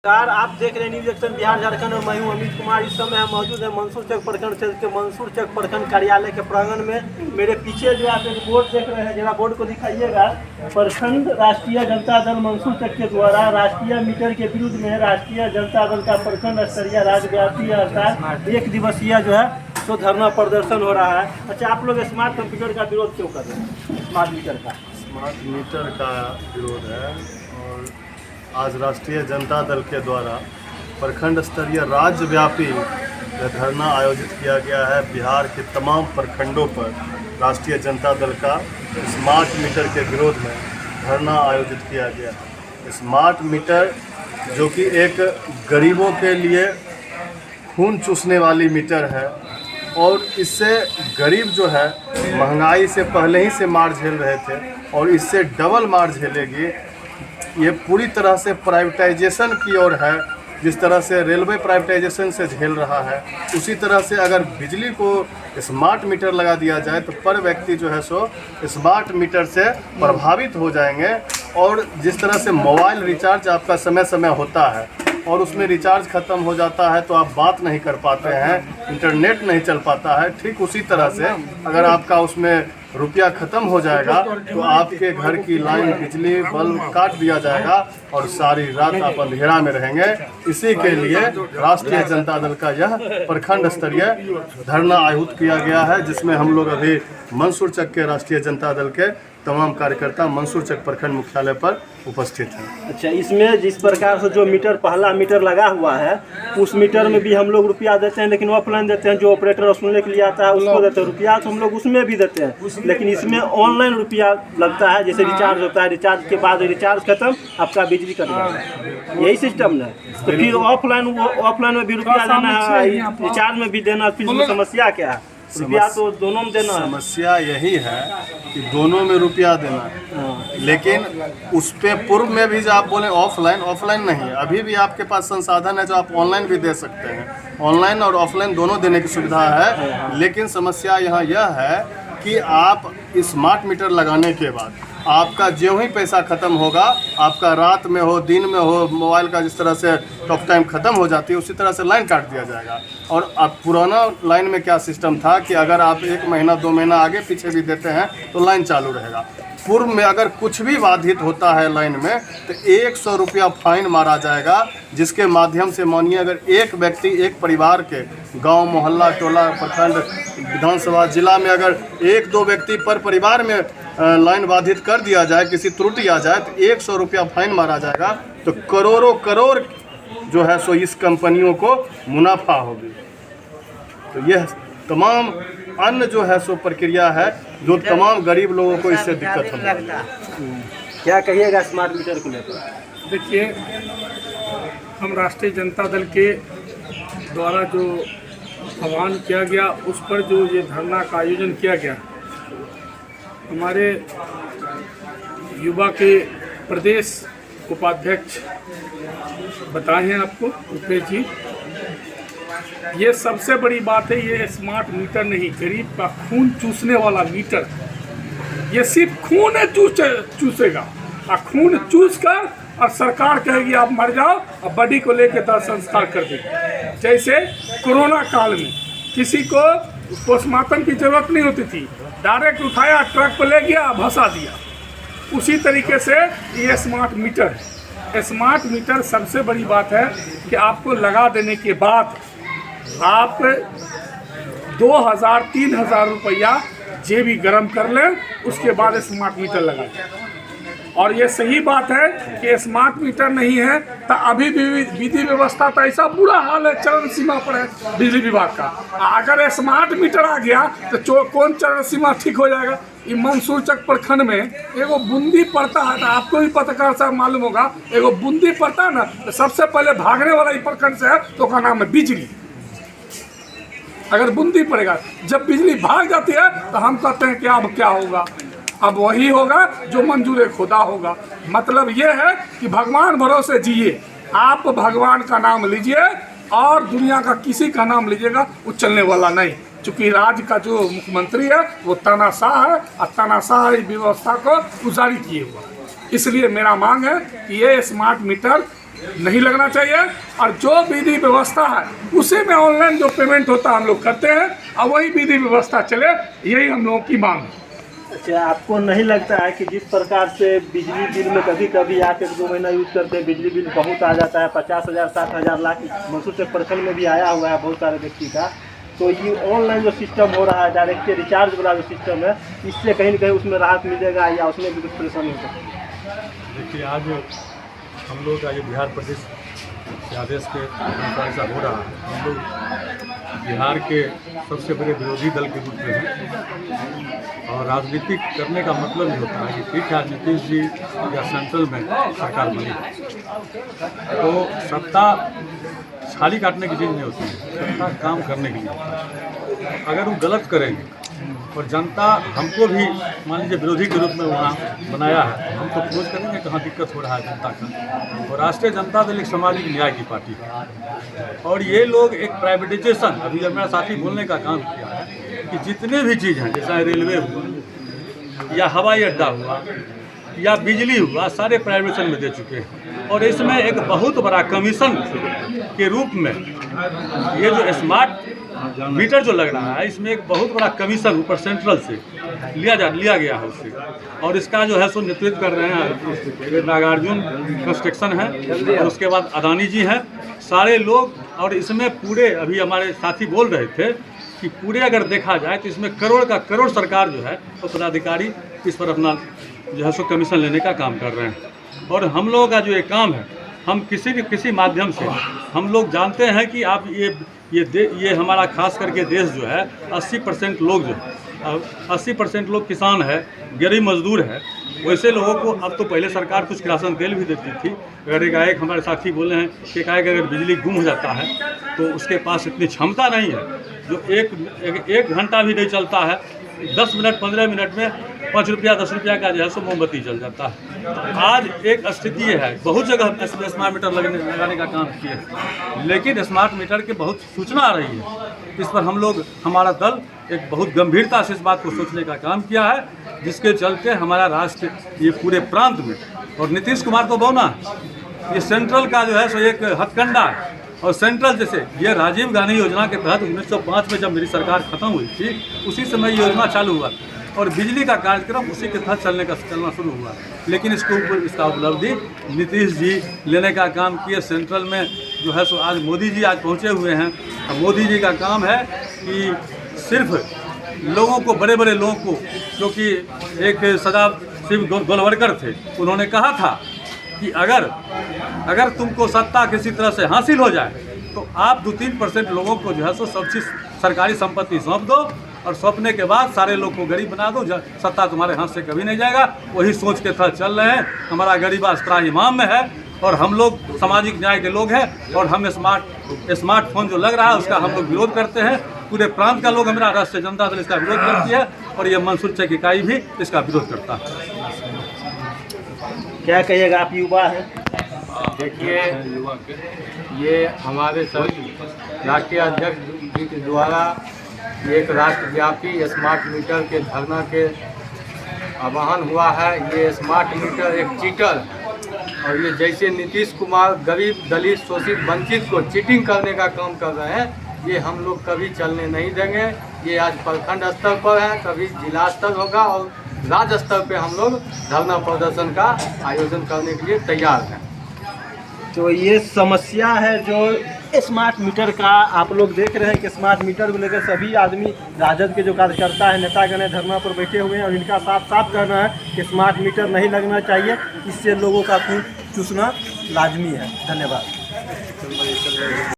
नमस्कार, आप देख रहे हैं न्यूज एक्शन बिहार झारखंड और मैं हूं अमित कुमार। इस समय हम मौजूद है मंसूर चक प्रखंड क्षेत्र के मंसूर चक प्रखंड कार्यालय के प्रांगण में। मेरे पीछे जो आप एक बोर्ड देख रहे हैं, जरा बोर्ड को दिखाइएगा। प्रखंड राष्ट्रीय जनता दल मंसूर चक के द्वारा राष्ट्रीय मीटर के विरुद्ध में राष्ट्रीय जनता दल का प्रखंड स्तरीय राज्यव्यापी अर्थात 1 दिवसीय जो है तो धरना प्रदर्शन हो रहा है। अच्छा, आप लोग स्मार्ट कंप्यूटर का विरोध क्यों कर रहे हैं? स्मार्ट मीटर का विरोध है और आज राष्ट्रीय जनता दल के द्वारा प्रखंड स्तरीय राज्यव्यापी धरना आयोजित किया गया है। बिहार के तमाम प्रखंडों पर राष्ट्रीय जनता दल का स्मार्ट मीटर के विरोध में धरना आयोजित किया गया है। स्मार्ट मीटर जो कि एक गरीबों के लिए खून चूसने वाली मीटर है और इससे गरीब जो है महंगाई से पहले ही से मार झेल रहे थे और इससे डबल मार झेलेगी। ये पूरी तरह से प्राइवेटाइजेशन की ओर है। जिस तरह से रेलवे प्राइवेटाइजेशन से झेल रहा है, उसी तरह से अगर बिजली को स्मार्ट मीटर लगा दिया जाए तो पर व्यक्ति जो है सो स्मार्ट मीटर से प्रभावित हो जाएंगे। और जिस तरह से मोबाइल रिचार्ज आपका समय समय होता है और उसमें रिचार्ज ख़त्म हो जाता है तो आप बात नहीं कर पाते हैं, इंटरनेट नहीं चल पाता है, ठीक उसी तरह से अगर आपका उसमें रुपया ख़त्म हो जाएगा तो आपके घर की लाइन बिजली बल्ब काट दिया जाएगा और सारी रात आप अंधेरा में रहेंगे। इसी के लिए राष्ट्रीय जनता दल का यह प्रखंड स्तरीय धरना आयोजित किया गया है, जिसमें हम लोग अभी मंसूर चक के राष्ट्रीय जनता दल के तमाम कार्यकर्ता मंसूर चक प्रखंड मुख्यालय पर उपस्थित हैं। अच्छा, इसमें जिस प्रकार से जो मीटर पहला मीटर लगा हुआ है उस मीटर में भी हम लोग रुपया देते हैं, लेकिन ऑफलाइन देते हैं। जो ऑपरेटर वसूलने के लिए आता है उसको देते हैं रुपया, तो हम लोग उसमें भी देते हैं, लेकिन इसमें ऑनलाइन रुपया लगता है। जैसे रिचार्ज होता है, रिचार्ज के बाद रिचार्ज खत्म, आपका बिजली कट जाता है, यही सिस्टम है। तो फिर ऑफलाइन में भी रुपया देना है, रिचार्ज में भी देना, फिर समस्या क्या है? रुपया तो दोनों में देना है। समस्या यही है कि दोनों में रुपया देना है, लेकिन उस पे पूर्व में भी जो आप बोले ऑफलाइन नहीं है। अभी भी आपके पास संसाधन है जो आप ऑनलाइन भी दे सकते हैं। ऑनलाइन और ऑफलाइन दोनों देने की सुविधा है, लेकिन समस्या यहाँ यह है कि आप स्मार्ट मीटर लगाने के बाद आपका जो ही पैसा ख़त्म होगा, आपका रात में हो दिन में हो, मोबाइल का जिस तरह से टॉक टाइम ख़त्म हो जाती है उसी तरह से लाइन काट दिया जाएगा। और अब पुराना लाइन में क्या सिस्टम था कि अगर आप 1 महीना 2 महीना आगे पीछे भी देते हैं तो लाइन चालू रहेगा। पूर्व में अगर कुछ भी बाधित होता है लाइन में तो 100 रुपया फाइन मारा जाएगा, जिसके माध्यम से मानिए अगर एक व्यक्ति एक परिवार के गांव मोहल्ला टोला प्रखंड विधानसभा जिला में अगर 1-2 व्यक्ति पर परिवार में लाइन बाधित कर दिया जाए, किसी त्रुटि आ जाए तो 100 रुपया फाइन मारा जाएगा। तो करोड़ों करोड़ जो है सो इस कंपनियों को मुनाफा होगी। तो यह तमाम अन्य जो है सो प्रक्रिया है जो तमाम गरीब लोगों को इससे दिक्कत होने वाली है। क्या कहिएगा स्मार्ट मीटर को लेकर? देखिए, हम राष्ट्रीय जनता दल के द्वारा जो आह्वान किया गया उस पर जो ये धरना का आयोजन किया गया, हमारे युवा के प्रदेश उपाध्यक्ष बताए हैं आपको रुपेश जी। ये सबसे बड़ी बात है, ये स्मार्ट मीटर नहीं, गरीब का खून चूसने वाला मीटर। ये सिर्फ खून है चूसेगा और खून चूस कर और सरकार कहेगी आप मर जाओ और बॉडी को लेकर दाह संस्कार कर देगी। जैसे कोरोना काल में किसी को पोस्टमार्टम की जरूरत नहीं होती थी, डायरेक्ट उठाया ट्रक पर ले गया भसा दिया, उसी तरीके से ये स्मार्ट मीटर है। स्मार्ट मीटर सबसे बड़ी बात है कि आपको लगा देने के बाद आप 2000-3000 रुपया जेबी गरम कर लें, उसके बाद स्मार्ट मीटर लगा दें। और ये सही बात है कि स्मार्ट मीटर नहीं है तो अभी भी विधि व्यवस्था तो ऐसा बुरा हाल है, चरण सीमा पर है बिजली विभाग का। अगर स्मार्ट मीटर आ गया तो कौन चरण सीमा ठीक हो जाएगा? ये मंसूर चक प्रखंड में एगो बूंदी पड़ता है, तो आपको भी पत्रकार साहब मालूम होगा, एगो बूंदी पड़ता है ना तो सबसे पहले भागने वाला ये प्रखंड से है तो उसका नाम है बिजली। अगर बूंदी पड़ेगा, जब बिजली भाग जाती है तो हम कहते हैं कि अब क्या होगा? अब वही होगा जो मंजूर खुदा होगा। मतलब ये है कि भगवान भरोसे जिए, आप भगवान का नाम लीजिए और दुनिया का किसी का नाम लीजिएगा, वो चलने वाला नहीं। चूँकि राज्य का जो मुख्यमंत्री है वो तानाशाह है और तानाशाह व्यवस्था को गुजारी किए हुआ। इसलिए मेरा मांग है कि ये स्मार्ट मीटर नहीं लगना चाहिए, और जो विधि व्यवस्था है उसी में ऑनलाइन जो पेमेंट होता है हम लोग करते हैं, और वही विधि व्यवस्था चले, यही हम लोगों की मांग है। अच्छा, आपको नहीं लगता है कि जिस प्रकार से बिजली बिल में कभी कभी आप 1-2 महीना यूज करते हैं, बिजली बिल बहुत आ जाता है, 50,000 60,000 लाख मंसूर चक प्रखंड में भी आया हुआ है बहुत सारे व्यक्ति का, तो ये ऑनलाइन जो सिस्टम हो रहा है, डायरेक्ट रिचार्ज वाला जो सिस्टम है, इससे कहीं ना कहीं उसमें राहत मिलेगा या उसमें भी कुछ परेशानी हो सकती है? देखिए, आज हम लोग का ये बिहार प्रदेश के आदेश के अनुसार ऐसा हो रहा है। हम लोग बिहार के सबसे बड़े विरोधी दल के रूप में हैं, और राजनीति करने का मतलब ही होता है कि ठीक है नीतीश जी या सेंट्रल में सरकार बनी, तो सत्ता छाली काटने की चीज़ नहीं होती है, सत्ता काम करने के लिए होता है। अगर वो गलत करेंगे और जनता हमको भी मान लीजिए विरोधी के रूप में वहाँ बनाया है, हम तो खोज करेंगे कहाँ दिक्कत हो रहा है जनता का। और राष्ट्रीय जनता दल एक सामाजिक न्याय की पार्टी है, और ये लोग एक प्राइवेटाइजेशन, अभी जब मेरा साथी बोलने का काम किया है कि जितने भी चीज़ हैं, जैसा रेलवे हुआ या हवाई अड्डा हुआ या बिजली हुआ, सारे प्राइवेटाइजेशन में दे चुके हैं। और इसमें एक बहुत बड़ा कमीशन के रूप में ये जो स्मार्ट मीटर जो लग रहा है, इसमें एक बहुत बड़ा कमीशन ऊपर सेंट्रल से लिया गया है उससे, और इसका जो है सो नेतृत्व कर रहे हैं नागार्जुन कंस्ट्रक्शन है, और उसके बाद अदानी जी हैं, सारे लोग। और इसमें पूरे अभी हमारे साथी बोल रहे थे कि पूरे अगर देखा जाए तो इसमें करोड़ का करोड़ सरकार जो है वो पदाधिकारी इस पर अपना जो है सो कमीशन लेने का काम कर रहे हैं। और हम लोगों का जो ये काम है, हम किसी माध्यम से हम लोग जानते हैं कि आप ये हमारा खास करके देश जो है 80% लोग जो है 80% लोग किसान है, गरीब मजदूर है। वैसे लोगों को अब तो पहले सरकार कुछ किरासन तेल भी देती थी, अगर एकाएक हमारे साथी बोले हैं कि एकाएक अगर बिजली गुम हो जाता है तो उसके पास इतनी क्षमता नहीं है, जो एक घंटा भी नहीं चलता है, 10 मिनट 15 मिनट में 5 रुपया 10 रुपया का जो है सो मोमबत्ती जल जाता है। आज एक स्थिति ये है, बहुत जगह स्मार्ट मीटर लगाने का काम किए, लेकिन स्मार्ट मीटर की बहुत सूचना आ रही है। इस पर हम लोग, हमारा दल एक बहुत गंभीरता से इस बात को सोचने का काम किया है, जिसके चलते हमारा राष्ट्र ये पूरे प्रांत में, और नीतीश कुमार को बहुना ये सेंट्रल का जो है सो एक हथकंडा है। और सेंट्रल जैसे ये राजीव गांधी योजना के तहत 1905 में जब मेरी सरकार खत्म हुई थी, उसी समय योजना चालू हुआ, और बिजली का कार्यक्रम उसी के तहत चलना शुरू हुआ। लेकिन इसका उपलब्धि नीतीश जी लेने का काम किए। सेंट्रल में जो है सो आज मोदी जी आज पहुँचे हुए हैं। मोदी जी का काम है कि सिर्फ लोगों को, बड़े बड़े लोगों को, क्योंकि एक सदाशिव गोलवलकर थे, उन्होंने कहा था कि अगर तुमको सत्ता किसी तरह से हासिल हो जाए तो आप 2-3% लोगों को जो है सो सब चीज़ सरकारी संपत्ति सौंप दो, और सौंपने के बाद सारे लोग को गरीब बना दो, सत्ता तुम्हारे हाथ से कभी नहीं जाएगा। वही सोच के तहत चल रहे हैं। हमारा गरीबा इमाम में है, और हम लोग सामाजिक न्याय के लोग हैं, और हम स्मार्टफोन जो लग रहा है उसका हम लोग विरोध करते हैं। पूरे प्रांत का लोग, हमारा राष्ट्रीय जनता दल इसका विरोध करती है, और ये मंसूर चक इकाई भी इसका विरोध करता है। क्या कहिएगा, आप युवा हैं? देखिए, ये हमारे सर राष्ट्रीय अध्यक्ष जी के द्वारा एक राष्ट्रव्यापी स्मार्ट मीटर के धरना के आह्वान हुआ है। ये स्मार्ट मीटर एक चीटर है, और ये जैसे नीतीश कुमार गरीब, दलित, शोषित, वंचित को चीटिंग करने का काम कर रहे हैं, ये हम लोग कभी चलने नहीं देंगे। ये आज प्रखंड स्तर पर है, कभी जिला स्तर होगा, और राज्य स्तर पे हम लोग धरना प्रदर्शन का आयोजन करने के लिए तैयार हैं। तो ये समस्या है जो स्मार्ट मीटर का, आप लोग देख रहे हैं कि स्मार्ट मीटर को लेकर सभी आदमी, राजद के जो कार्यकर्ता है, नेतागण है, धरना पर बैठे हुए हैं, और इनका साफ कहना है कि स्मार्ट मीटर नहीं लगना चाहिए, इससे लोगों का खून चूसना लाजमी है। धन्यवाद।